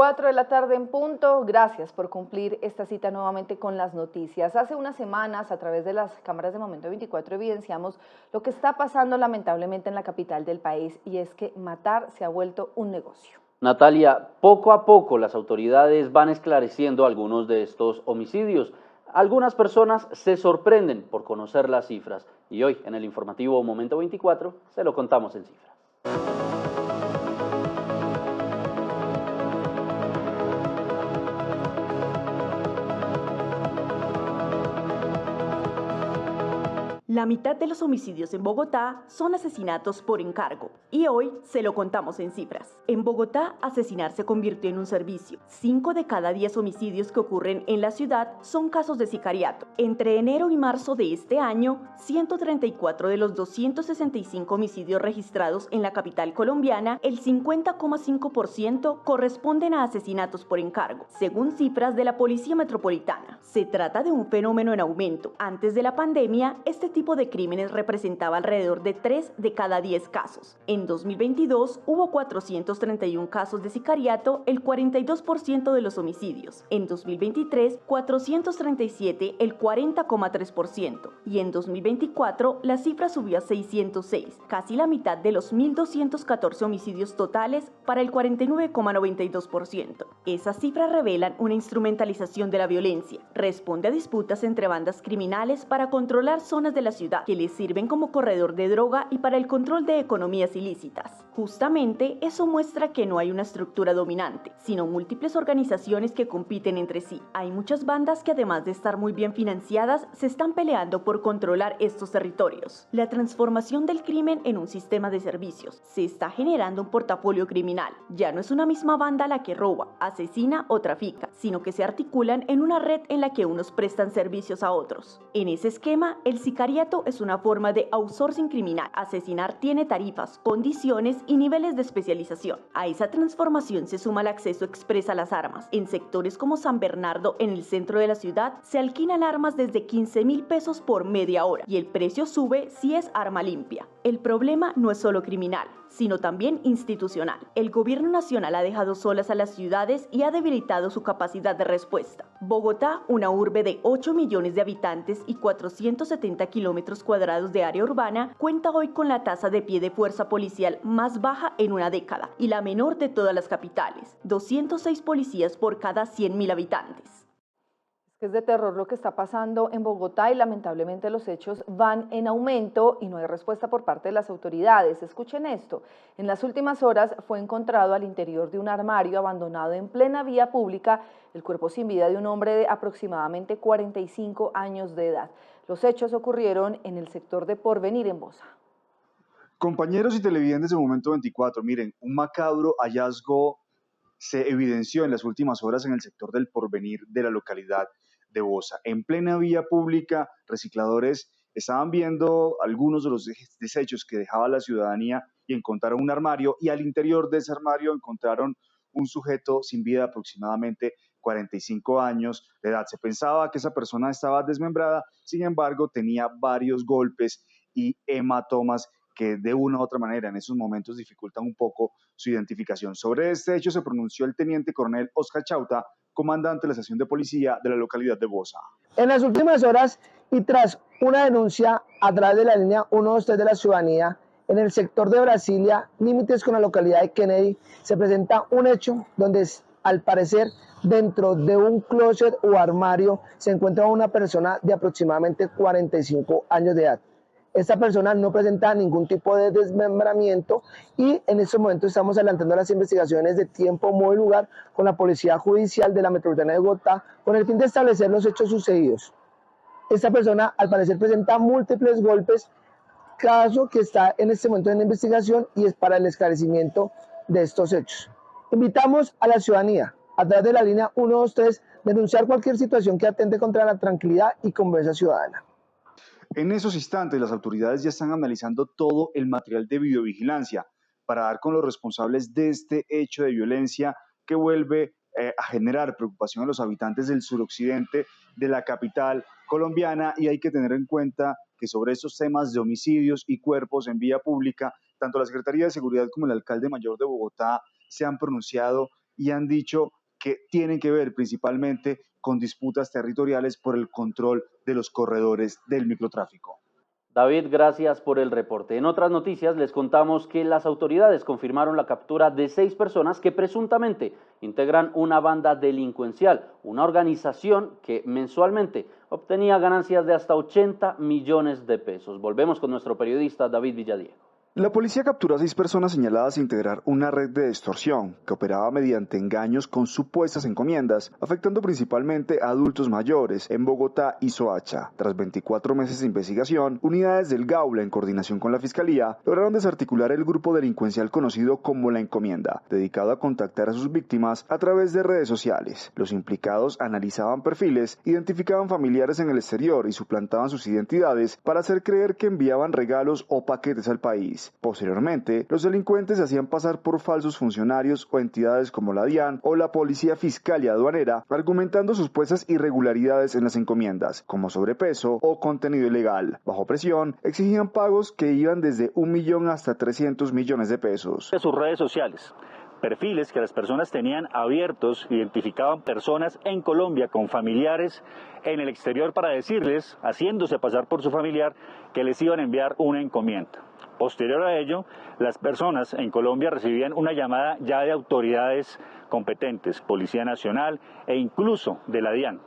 4 de la tarde en punto. Gracias por cumplir esta cita nuevamente con las noticias. Hace unas semanas, a través de las cámaras de Momento 24, evidenciamos lo que está pasando lamentablemente en la capital del país, y es que matar se ha vuelto un negocio. Natalia, poco a poco las autoridades van esclareciendo algunos de estos homicidios. Algunas personas se sorprenden por conocer las cifras, y hoy en el informativo Momento 24 se lo contamos en cifras. La mitad de los homicidios en Bogotá son asesinatos por encargo, y hoy se lo contamos en cifras. En Bogotá, asesinar se convirtió en un servicio. 5 de cada 10 homicidios que ocurren en la ciudad son casos de sicariato. Entre enero y marzo de este año, 134 de los 265 homicidios registrados en la capital colombiana, el 50,5% corresponden a asesinatos por encargo, según cifras de la Policía Metropolitana. Se trata de un fenómeno en aumento. Antes de la pandemia, este tipo de crímenes representaba alrededor de 3 de cada 10 casos. En 2022 hubo 431 casos de sicariato, el 42% de los homicidios. En 2023, 437, el 40,3%. Y en 2024, la cifra subió a 606, casi la mitad de los 1.214 homicidios totales, para el 49,92%. Esas cifras revelan una instrumentalización de la violencia. Responde a disputas entre bandas criminales para controlar zonas de la ciudad, que les sirven como corredor de droga y para el control de economías ilícitas. Justamente eso muestra que no hay una estructura dominante, sino múltiples organizaciones que compiten entre sí. Hay muchas bandas que, además de estar muy bien financiadas, se están peleando por controlar estos territorios. La transformación del crimen en un sistema de servicios. Se está generando un portafolio criminal. Ya no es una misma banda la que roba, asesina o trafica, sino que se articulan en una red en la que unos prestan servicios a otros. En ese esquema, el sicariato es una forma de outsourcing criminal. Asesinar tiene tarifas, condiciones y niveles de especialización. A esa transformación se suma el acceso exprés a las armas. En sectores como San Bernardo, en el centro de la ciudad, se alquilan armas desde 15.000 pesos por media hora, y el precio sube si es arma limpia. El problema no es solo criminal, sino también institucional. El gobierno nacional ha dejado solas a las ciudades y ha debilitado su capacidad de respuesta. Bogotá, una urbe de 8 millones de habitantes y 470 kilómetros cuadrados de área urbana, cuenta hoy con la tasa de pie de fuerza policial más baja en una década y la menor de todas las capitales: 206 policías por cada 100.000 habitantes. Es de terror lo que está pasando en Bogotá, y lamentablemente los hechos van en aumento y no hay respuesta por parte de las autoridades. Escuchen esto: en las últimas horas fue encontrado al interior de un armario abandonado en plena vía pública el cuerpo sin vida de un hombre de aproximadamente 45 años de edad. Los hechos ocurrieron en el sector de Porvenir, en Bosa. Compañeros y televidentes de Momento 24, miren, un macabro hallazgo se evidenció en las últimas horas en el sector del Porvenir de la localidad de Bosa. En plena vía pública, recicladores estaban viendo algunos de los desechos que dejaba la ciudadanía y encontraron un armario, y al interior de ese armario encontraron un sujeto sin vida de aproximadamente 45 años de edad. Se pensaba que esa persona estaba desmembrada, sin embargo tenía varios golpes y hematomas que de una u otra manera en esos momentos dificultan un poco su identificación. Sobre este hecho se pronunció el teniente coronel Oscar Chauta, comandante de la estación de policía de la localidad de Bosa. En las últimas horas, y tras una denuncia a través de la línea 123 de la ciudadanía, en el sector de Brasilia, límites con la localidad de Kennedy, se presenta un hecho donde, al parecer, dentro de un closet o armario se encuentra una persona de aproximadamente 45 años de edad. Esta persona no presenta ningún tipo de desmembramiento, y en estos momentos estamos adelantando las investigaciones de tiempo, modo y lugar con la Policía Judicial de la Metropolitana de Bogotá, con el fin de establecer los hechos sucedidos. Esta persona al parecer presenta múltiples golpes, caso que está en este momento en la investigación y es para el esclarecimiento de estos hechos. Invitamos a la ciudadanía, a través de la línea 123, denunciar cualquier situación que atente contra la tranquilidad y convivencia ciudadana. En esos instantes, las autoridades ya están analizando todo el material de videovigilancia para dar con los responsables de este hecho de violencia que vuelve a generar preocupación a los habitantes del suroccidente de la capital colombiana. Y hay que tener en cuenta que sobre estos temas de homicidios y cuerpos en vía pública, tanto la Secretaría de Seguridad como el alcalde mayor de Bogotá se han pronunciado y han dicho que tienen que ver principalmente con disputas territoriales por el control de los corredores del microtráfico. David, gracias por el reporte. En otras noticias les contamos que las autoridades confirmaron la captura de 6 personas que presuntamente integran una banda delincuencial, una organización que mensualmente obtenía ganancias de hasta 80 millones de pesos. Volvemos con nuestro periodista David Villadiego. La policía capturó a 6 personas señaladas de integrar una red de extorsión que operaba mediante engaños con supuestas encomiendas, afectando principalmente a adultos mayores en Bogotá y Soacha. Tras 24 meses de investigación, unidades del Gaula, en coordinación con la Fiscalía, lograron desarticular el grupo delincuencial conocido como La Encomienda, dedicado a contactar a sus víctimas a través de redes sociales. Los implicados analizaban perfiles, identificaban familiares en el exterior y suplantaban sus identidades para hacer creer que enviaban regalos o paquetes al país. Posteriormente, los delincuentes se hacían pasar por falsos funcionarios o entidades como la DIAN o la Policía Fiscal y Aduanera, argumentando supuestas irregularidades en las encomiendas, como sobrepeso o contenido ilegal. Bajo presión, exigían pagos que iban desde 1 millón hasta 300 millones de pesos. De sus redes sociales, perfiles que las personas tenían abiertos, identificaban personas en Colombia con familiares en el exterior para decirles, haciéndose pasar por su familiar, que les iban a enviar una encomienda. Posterior a ello, las personas en Colombia recibían una llamada ya de autoridades competentes, Policía Nacional e incluso de la DIAN,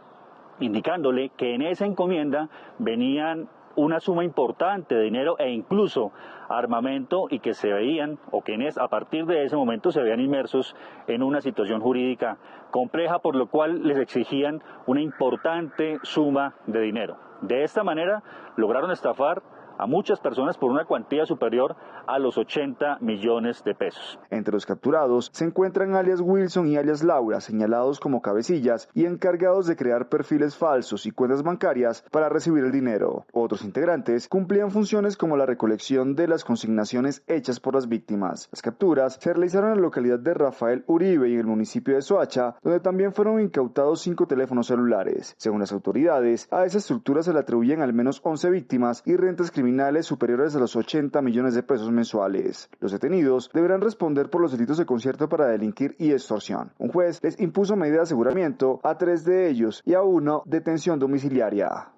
indicándole que en esa encomienda venían una suma importante de dinero e incluso armamento y que se veían, o que a partir de ese momento se veían inmersos en una situación jurídica compleja, por lo cual les exigían una importante suma de dinero. De esta manera lograron estafar a muchas personas por una cuantía superior a los 80 millones de pesos. Entre los capturados se encuentran alias Wilson y alias Laura, señalados como cabecillas y encargados de crear perfiles falsos y cuentas bancarias para recibir el dinero. Otros integrantes cumplían funciones como la recolección de las consignaciones hechas por las víctimas. Las capturas se realizaron en la localidad de Rafael Uribe y en el municipio de Soacha, donde también fueron incautados 5 teléfonos celulares. Según las autoridades, a esa estructura se le atribuyen al menos 11 víctimas y rentas criminales superiores a los 80 millones de pesos mensuales. Los detenidos deberán responder por los delitos de concierto para delinquir y extorsión. Un juez les impuso medida de aseguramiento a 3 de ellos y a 1 detención domiciliaria.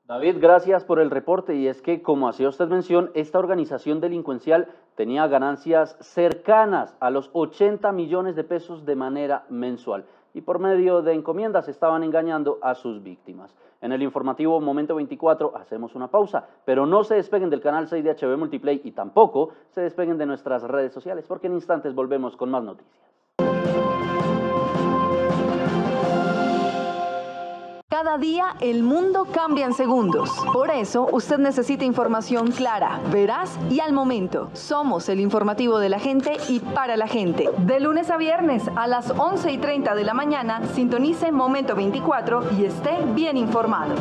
David, gracias por el reporte. Y es que, como hacía usted mención, esta organización delincuencial tenía ganancias cercanas a los 80 millones de pesos de manera mensual y por medio de encomiendas estaban engañando a sus víctimas. En el informativo Momento 24 hacemos una pausa, pero no se despeguen del canal 6 de HB Multiplay y tampoco se despeguen de nuestras redes sociales, porque en instantes volvemos con más noticias. Cada día el mundo cambia en segundos. Por eso usted necesita información clara, veraz y al momento. Somos el informativo de la gente y para la gente. De lunes a viernes a las 11:30 de la mañana, sintonice Momento 24 y esté bien informado.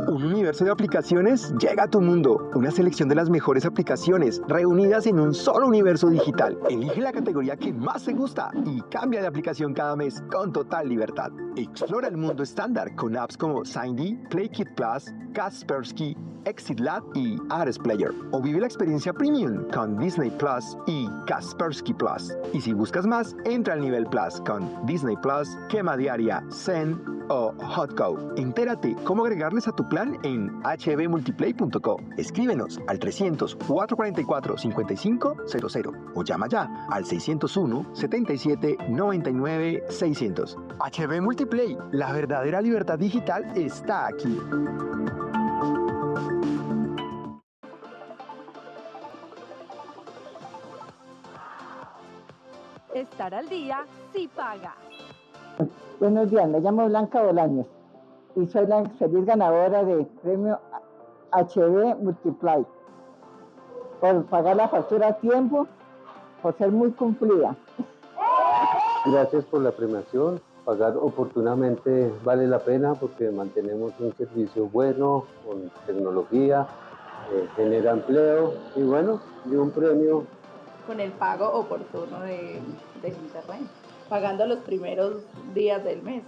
Un universo de aplicaciones llega a tu mundo. Una selección de las mejores aplicaciones reunidas en un solo universo digital. Elige la categoría que más te gusta y cambia de aplicación cada mes con total libertad. Explora el mundo estándar con apps como Zindy, PlayKit Plus, Kaspersky, Exit Lab y Ares Player. O vive la experiencia premium con Disney Plus y Kaspersky Plus. Y si buscas más, entra al nivel Plus con Disney Plus, Quema Diaria, Zen o Hotco. Entérate cómo agregarles a tu plan en hbmultiplay.co. Escríbenos al 300-444-5500 o llama ya al 601-77-99-600. HB Multiplay, la verdadera libertad digital está aquí. Estar al día sí paga. Buenos días, me llamo Blanca Bolaños y soy la feliz ganadora del premio HB Multiply por pagar la factura a tiempo, por ser muy cumplida. Gracias por la premiación. Pagar oportunamente vale la pena porque mantenemos un servicio bueno, con tecnología, genera empleo y bueno, y un premio. Con el pago oportuno del internet, pagando los primeros días del mes.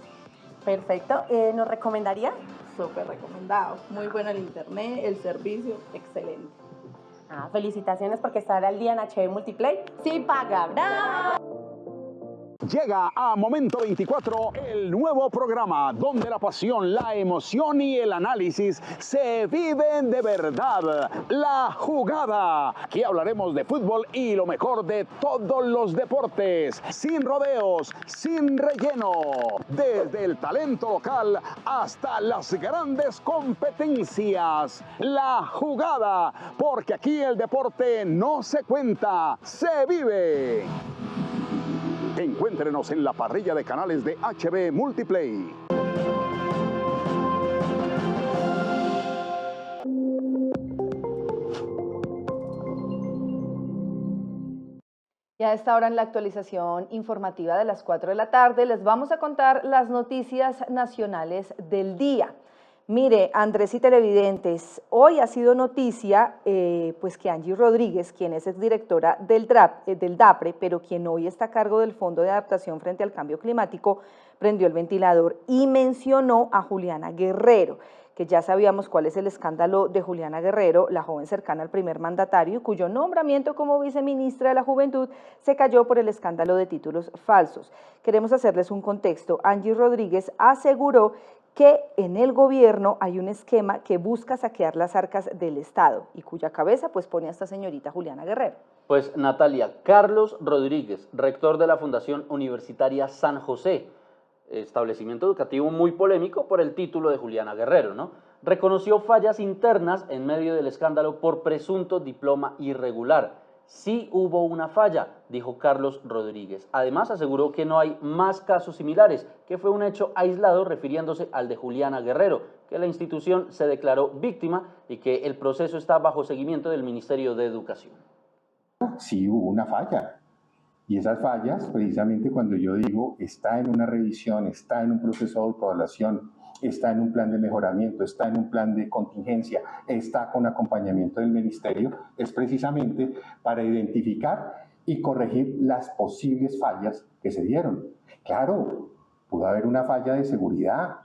Perfecto. ¿Nos recomendaría? Súper recomendado. Muy bueno el internet, el servicio, excelente. Felicitaciones porque estar al día en HB Multiplay sí paga. ¡Bravo! Llega a Momento 24 el nuevo programa donde la pasión, la emoción y el análisis se viven de verdad. La Jugada. Aquí hablaremos de fútbol y lo mejor de todos los deportes. Sin rodeos, sin relleno. Desde el talento local hasta las grandes competencias. La Jugada. Porque aquí el deporte no se cuenta, se vive. Encuéntrenos en la parrilla de canales de HB Multiplay. Y a esta hora en la actualización informativa de las 4 de la tarde les vamos a contar las noticias nacionales del día. Mire, Andrés y televidentes, hoy ha sido noticia pues que Angie Rodríguez, quien es exdirectora del DAPRE, pero quien hoy está a cargo del Fondo de Adaptación frente al Cambio Climático, prendió el ventilador y mencionó a Juliana Guerrero, que ya sabíamos cuál es el escándalo de Juliana Guerrero, la joven cercana al primer mandatario, cuyo nombramiento como viceministra de la Juventud se cayó por el escándalo de títulos falsos. Queremos hacerles un contexto. Angie Rodríguez aseguró que en el gobierno hay un esquema que busca saquear las arcas del Estado y cuya cabeza pues pone a esta señorita Juliana Guerrero. Pues Natalia, Carlos Rodríguez, rector de la Fundación Universitaria San José, establecimiento educativo muy polémico por el título de Juliana Guerrero, ¿no? Reconoció fallas internas en medio del escándalo por presunto diploma irregular. Sí hubo una falla, dijo Carlos Rodríguez. Además aseguró que no hay más casos similares, que fue un hecho aislado refiriéndose al de Juliana Guerrero, que la institución se declaró víctima y que el proceso está bajo seguimiento del Ministerio de Educación. Sí hubo una falla. Y esas fallas, precisamente cuando yo digo, está en una revisión, está en un proceso de autoevaluación, está en un plan de mejoramiento, está en un plan de contingencia, está con acompañamiento del ministerio, es precisamente para identificar y corregir las posibles fallas que se dieron. Claro, pudo haber una falla de seguridad,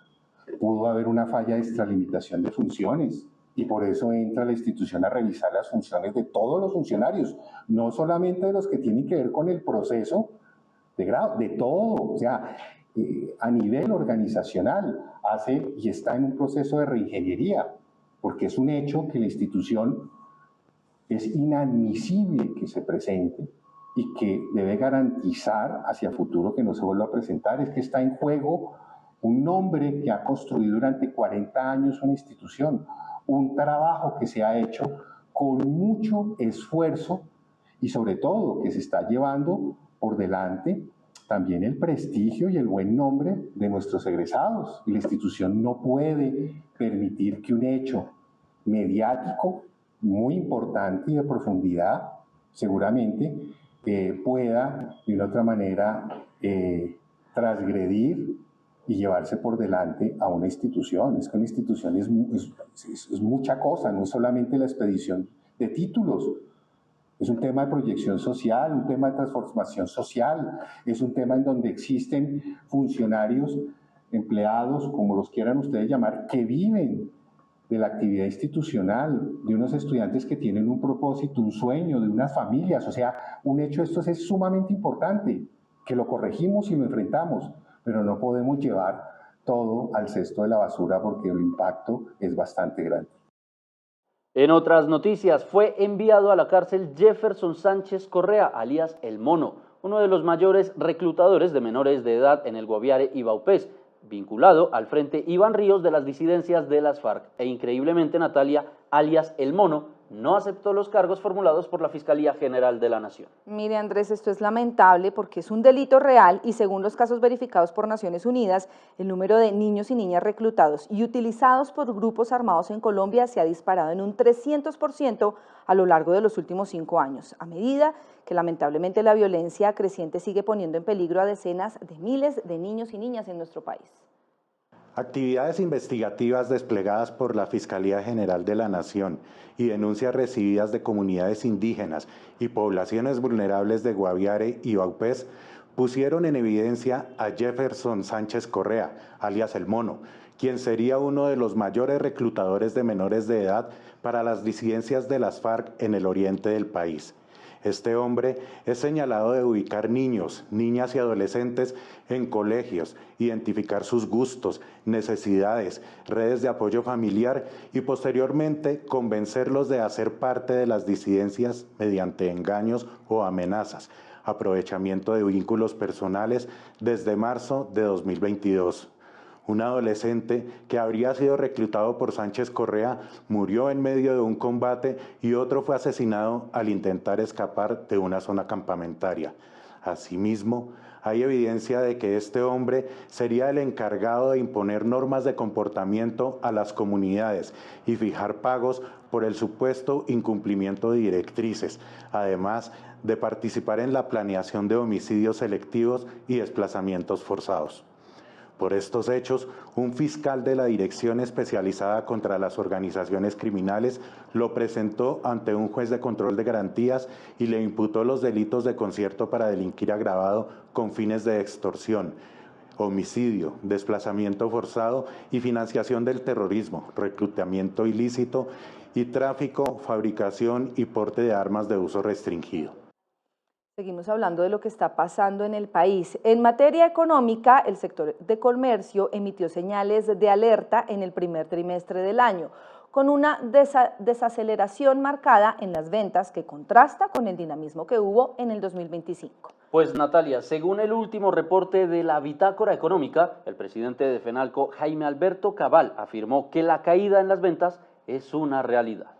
pudo haber una falla de extralimitación de funciones, y por eso entra la institución a revisar las funciones de todos los funcionarios, no solamente de los que tienen que ver con el proceso de grado, de todo, o sea, a nivel organizacional hace y está en un proceso de reingeniería, porque es un hecho que la institución es inadmisible que se presente y que debe garantizar hacia el futuro que no se vuelva a presentar. Es que está en juego un nombre que ha construido durante 40 años una institución, un trabajo que se ha hecho con mucho esfuerzo y sobre todo que se está llevando por delante también el prestigio y el buen nombre de nuestros egresados. Y la institución no puede permitir que un hecho mediático muy importante y de profundidad seguramente pueda de una otra manera transgredir y llevarse por delante a una institución. Es que una institución es mucha cosa, no es solamente la expedición de títulos. Es un tema de proyección social, un tema de transformación social, es un tema en donde existen funcionarios, empleados, como los quieran ustedes llamar, que viven de la actividad institucional, de unos estudiantes que tienen un propósito, un sueño, de unas familias. O sea, un hecho de estos es sumamente importante, que lo corregimos y lo enfrentamos, pero no podemos llevar todo al cesto de la basura porque el impacto es bastante grande. En otras noticias, fue enviado a la cárcel Jefferson Sánchez Correa, alias El Mono, uno de los mayores reclutadores de menores de edad en el Guaviare y Vaupés, vinculado al Frente Iván Ríos de las disidencias de las FARC. E increíblemente, Natalia, alias El Mono, no aceptó los cargos formulados por la Fiscalía General de la Nación. Mire, Andrés, esto es lamentable porque es un delito real y según los casos verificados por Naciones Unidas, el número de niños y niñas reclutados y utilizados por grupos armados en Colombia se ha disparado en un 300% a lo largo de los últimos 5 años, a medida que lamentablemente la violencia creciente sigue poniendo en peligro a decenas de miles de niños y niñas en nuestro país. Actividades investigativas desplegadas por la Fiscalía General de la Nación y denuncias recibidas de comunidades indígenas y poblaciones vulnerables de Guaviare y Vaupés pusieron en evidencia a Jefferson Sánchez Correa, alias El Mono, quien sería uno de los mayores reclutadores de menores de edad para las disidencias de las FARC en el oriente del país. Este hombre es señalado de ubicar niños, niñas y adolescentes en colegios, identificar sus gustos, necesidades, redes de apoyo familiar y posteriormente convencerlos de hacer parte de las disidencias mediante engaños o amenazas, aprovechamiento de vínculos personales desde marzo de 2022. Un adolescente que habría sido reclutado por Sánchez Correa murió en medio de un combate y otro fue asesinado al intentar escapar de una zona campamentaria. Asimismo, hay evidencia de que este hombre sería el encargado de imponer normas de comportamiento a las comunidades y fijar pagos por el supuesto incumplimiento de directrices, además de participar en la planeación de homicidios selectivos y desplazamientos forzados. Por estos hechos, un fiscal de la Dirección Especializada contra las Organizaciones Criminales lo presentó ante un juez de control de garantías y le imputó los delitos de concierto para delinquir agravado con fines de extorsión, homicidio, desplazamiento forzado y financiación del terrorismo, reclutamiento ilícito y tráfico, fabricación y porte de armas de uso restringido. Seguimos hablando de lo que está pasando en el país. En materia económica, el sector de comercio emitió señales de alerta en el primer trimestre del año, con una desaceleración marcada en las ventas que contrasta con el dinamismo que hubo en el 2025. Pues Natalia, según el último reporte de la Bitácora Económica, el presidente de FENALCO, Jaime Alberto Cabal, afirmó que la caída en las ventas es una realidad.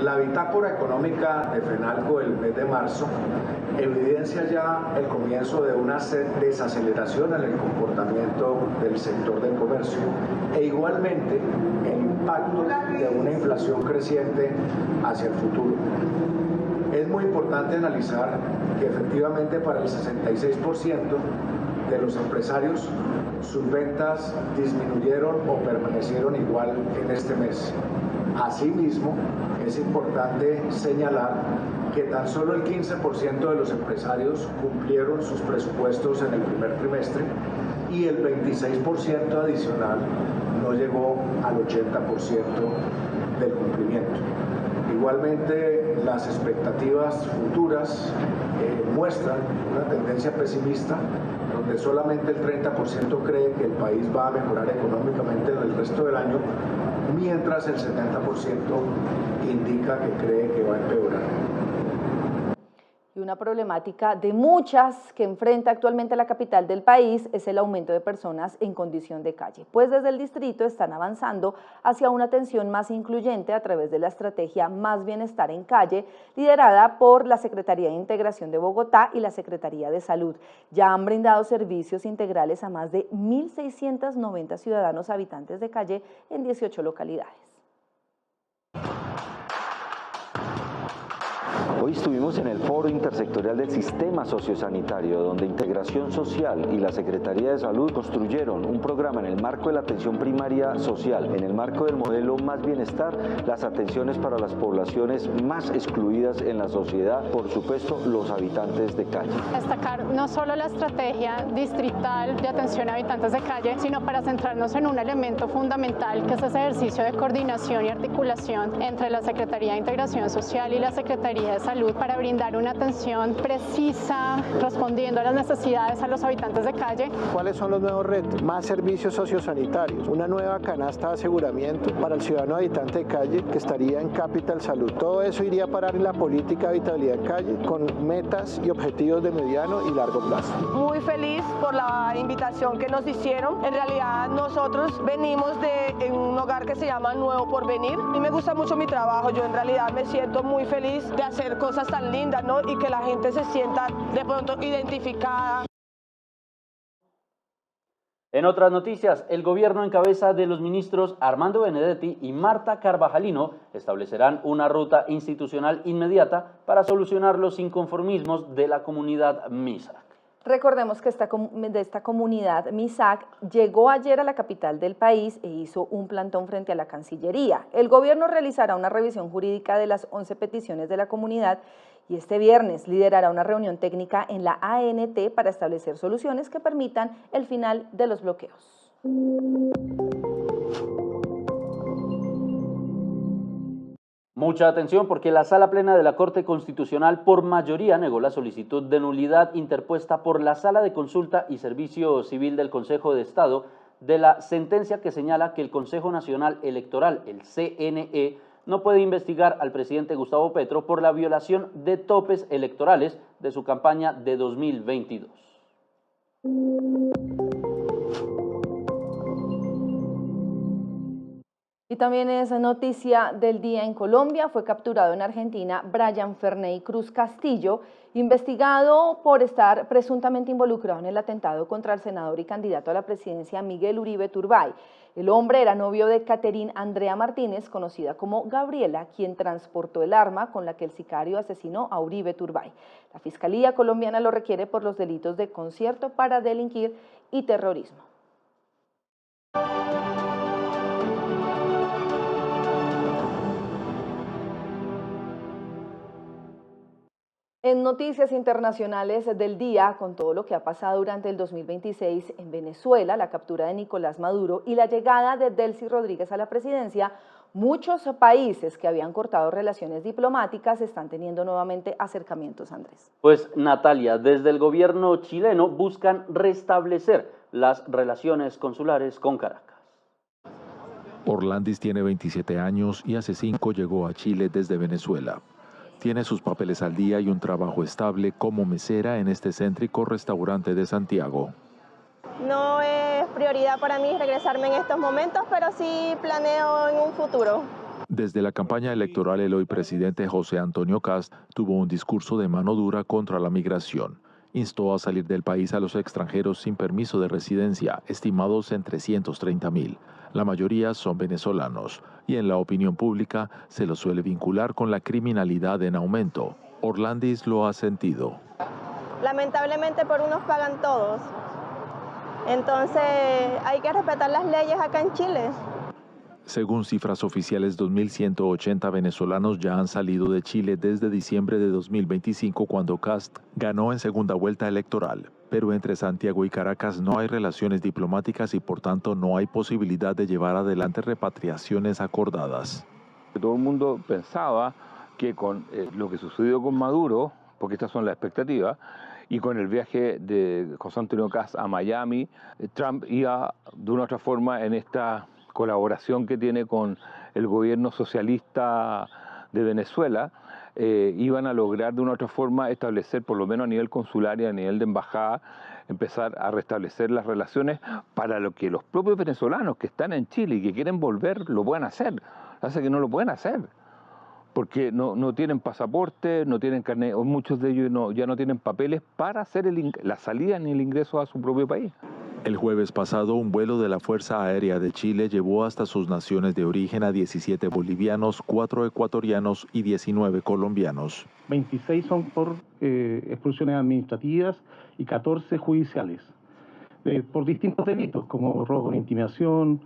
La bitácora económica de FENALCO del mes de marzo evidencia ya el comienzo de una desaceleración en el comportamiento del sector del comercio e igualmente el impacto de una inflación creciente hacia el futuro. Es muy importante analizar que efectivamente para el 66% de los empresarios sus ventas disminuyeron o permanecieron igual en este mes. Asimismo, es importante señalar que tan solo el 15% de los empresarios cumplieron sus presupuestos en el primer trimestre y el 26% adicional no llegó al 80% del cumplimiento. Igualmente, las expectativas futuras muestran una tendencia pesimista, donde solamente el 30% cree que el país va a mejorar económicamente en el resto del año, mientras el 70% indica que cree que va a empeorar. Y una problemática de muchas que enfrenta actualmente la capital del país es el aumento de personas en condición de calle, pues desde el distrito están avanzando hacia una atención más incluyente a través de la estrategia Más Bienestar en Calle, liderada por la Secretaría de Integración de Bogotá y la Secretaría de Salud. Ya han brindado servicios integrales a más de 1.690 ciudadanos habitantes de calle en 18 localidades. Hoy estuvimos en el Foro Intersectorial del Sistema Sociosanitario, donde Integración Social y la Secretaría de Salud construyeron un programa en el marco de la atención primaria social, en el marco del modelo Más Bienestar, las atenciones para las poblaciones más excluidas en la sociedad, por supuesto, los habitantes de calle. Destacar no solo la estrategia distrital de atención a habitantes de calle, sino para centrarnos en un elemento fundamental, que es ese ejercicio de coordinación y articulación entre la Secretaría de Integración Social y la Secretaría de Salud para brindar una atención precisa, respondiendo a las necesidades a los habitantes de calle. ¿Cuáles son los nuevos retos? Más servicios sociosanitarios, una nueva canasta de aseguramiento para el ciudadano habitante de calle que estaría en Capital Salud. Todo eso iría a parar en la política de habitabilidad en calle con metas y objetivos de mediano y largo plazo. Muy feliz por la invitación que nos hicieron. En realidad nosotros venimos de un hogar que se llama Nuevo Porvenir. A mí me gusta mucho mi trabajo, yo en realidad me siento muy feliz de hacer cosas tan lindas, ¿no? Y que la gente se sienta de pronto identificada. En otras noticias, el gobierno en cabeza de los ministros Armando Benedetti y Marta Carvajalino establecerán una ruta institucional inmediata para solucionar los inconformismos de la comunidad MISAC. Recordemos que de esta comunidad MISAC llegó ayer a la capital del país e hizo un plantón frente a la Cancillería. El gobierno realizará una revisión jurídica de las 11 peticiones de la comunidad y este viernes liderará una reunión técnica en la ANT para establecer soluciones que permitan el final de los bloqueos. Mucha atención porque la Sala Plena de la Corte Constitucional por mayoría negó la solicitud de nulidad interpuesta por la Sala de Consulta y Servicio Civil del Consejo de Estado de la sentencia que señala que el Consejo Nacional Electoral, el CNE, no puede investigar al presidente Gustavo Petro por la violación de topes electorales de su campaña de 2022. Y también es noticia del día en Colombia. Fue capturado en Argentina Brian Ferney Cruz Castillo, investigado por estar presuntamente involucrado en el atentado contra el senador y candidato a la presidencia Miguel Uribe Turbay. El hombre era novio de Caterine Andrea Martínez, conocida como Gabriela, quien transportó el arma con la que el sicario asesinó a Uribe Turbay. La Fiscalía colombiana lo requiere por los delitos de concierto para delinquir y terrorismo. En noticias internacionales del día, con todo lo que ha pasado durante el 2026 en Venezuela, la captura de Nicolás Maduro y la llegada de Delcy Rodríguez a la presidencia, muchos países que habían cortado relaciones diplomáticas están teniendo nuevamente acercamientos, Andrés. Pues Natalia, desde el gobierno chileno buscan restablecer las relaciones consulares con Caracas. Orlandis tiene 27 años y hace 5 llegó a Chile desde Venezuela. Tiene sus papeles al día y un trabajo estable como mesera en este céntrico restaurante de Santiago. No es prioridad para mí regresarme en estos momentos, pero sí planeo en un futuro. Desde la campaña electoral, el hoy presidente José Antonio Cast tuvo un discurso de mano dura contra la migración. Instó a salir del país a los extranjeros sin permiso de residencia, estimados en 330.000. La mayoría son venezolanos y en la opinión pública se los suele vincular con la criminalidad en aumento. Orlandis lo ha sentido. Lamentablemente por unos pagan todos. Entonces hay que respetar las leyes acá en Chile. Según cifras oficiales, 2.180 venezolanos ya han salido de Chile desde diciembre de 2025, cuando Cast ganó en segunda vuelta electoral. Pero entre Santiago y Caracas no hay relaciones diplomáticas y por tanto no hay posibilidad de llevar adelante repatriaciones acordadas. Todo el mundo pensaba que con lo que sucedió con Maduro, porque estas son las expectativas, y con el viaje de José Antonio Cast a Miami, Trump iba de una u otra forma en esta colaboración que tiene con el gobierno socialista de Venezuela, iban a lograr de una u otra forma establecer, por lo menos a nivel consular y a nivel de embajada, empezar a restablecer las relaciones para lo que los propios venezolanos que están en Chile y que quieren volver lo puedan hacer. Hace que no lo pueden hacer, porque no tienen pasaporte, no tienen carnet, o muchos de ellos ya no tienen papeles para hacer la salida ni el ingreso a su propio país. El jueves pasado, un vuelo de la Fuerza Aérea de Chile llevó hasta sus naciones de origen a 17 bolivianos, 4 ecuatorianos y 19 colombianos. 26 son por expulsiones administrativas y 14 judiciales, por distintos delitos como robo con intimidación,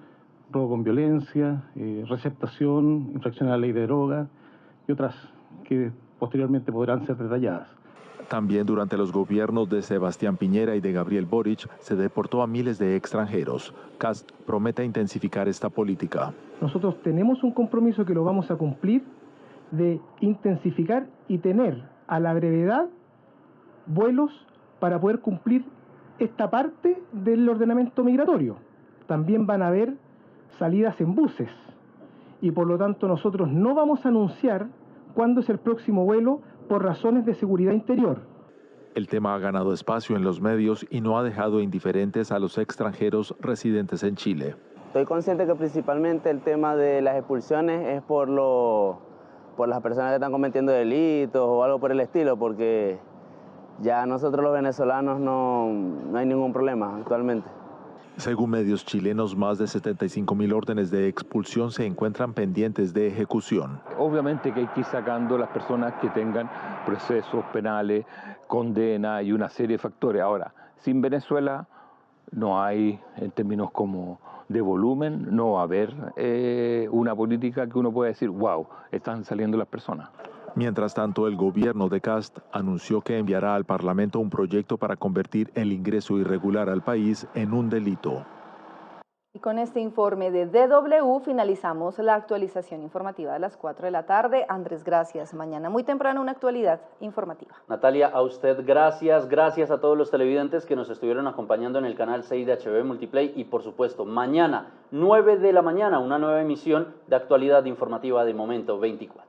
robo con violencia, receptación, infracción a la ley de droga y otras que posteriormente podrán ser detalladas. También durante los gobiernos de Sebastián Piñera y de Gabriel Boric se deportó a miles de extranjeros. Cast promete intensificar esta política. Nosotros tenemos un compromiso que lo vamos a cumplir de intensificar y tener a la brevedad vuelos para poder cumplir esta parte del ordenamiento migratorio. También van a haber salidas en buses y por lo tanto nosotros no vamos a anunciar cuándo es el próximo vuelo por razones de seguridad interior. El tema ha ganado espacio en los medios y no ha dejado indiferentes a los extranjeros residentes en Chile. Estoy consciente que principalmente el tema de las expulsiones es por las personas que están cometiendo delitos o algo por el estilo, porque ya nosotros los venezolanos no hay ningún problema actualmente. Según medios chilenos, más de 75.000 órdenes de expulsión se encuentran pendientes de ejecución. Obviamente que hay que ir sacando las personas que tengan procesos penales, condena y una serie de factores. Ahora, sin Venezuela no hay, en términos como de volumen, no va a haber una política que uno pueda decir, wow, están saliendo las personas. Mientras tanto, el gobierno de Cast anunció que enviará al Parlamento un proyecto para convertir el ingreso irregular al país en un delito. Y con este informe de DW finalizamos la actualización informativa de las 4 de la tarde. Andrés, gracias. Mañana muy temprano una actualidad informativa. Natalia, a usted gracias. Gracias a todos los televidentes que nos estuvieron acompañando en el canal 6 de HB Multiplay. Y por supuesto, mañana, 9 de la mañana, una nueva emisión de actualidad informativa de Momento 24.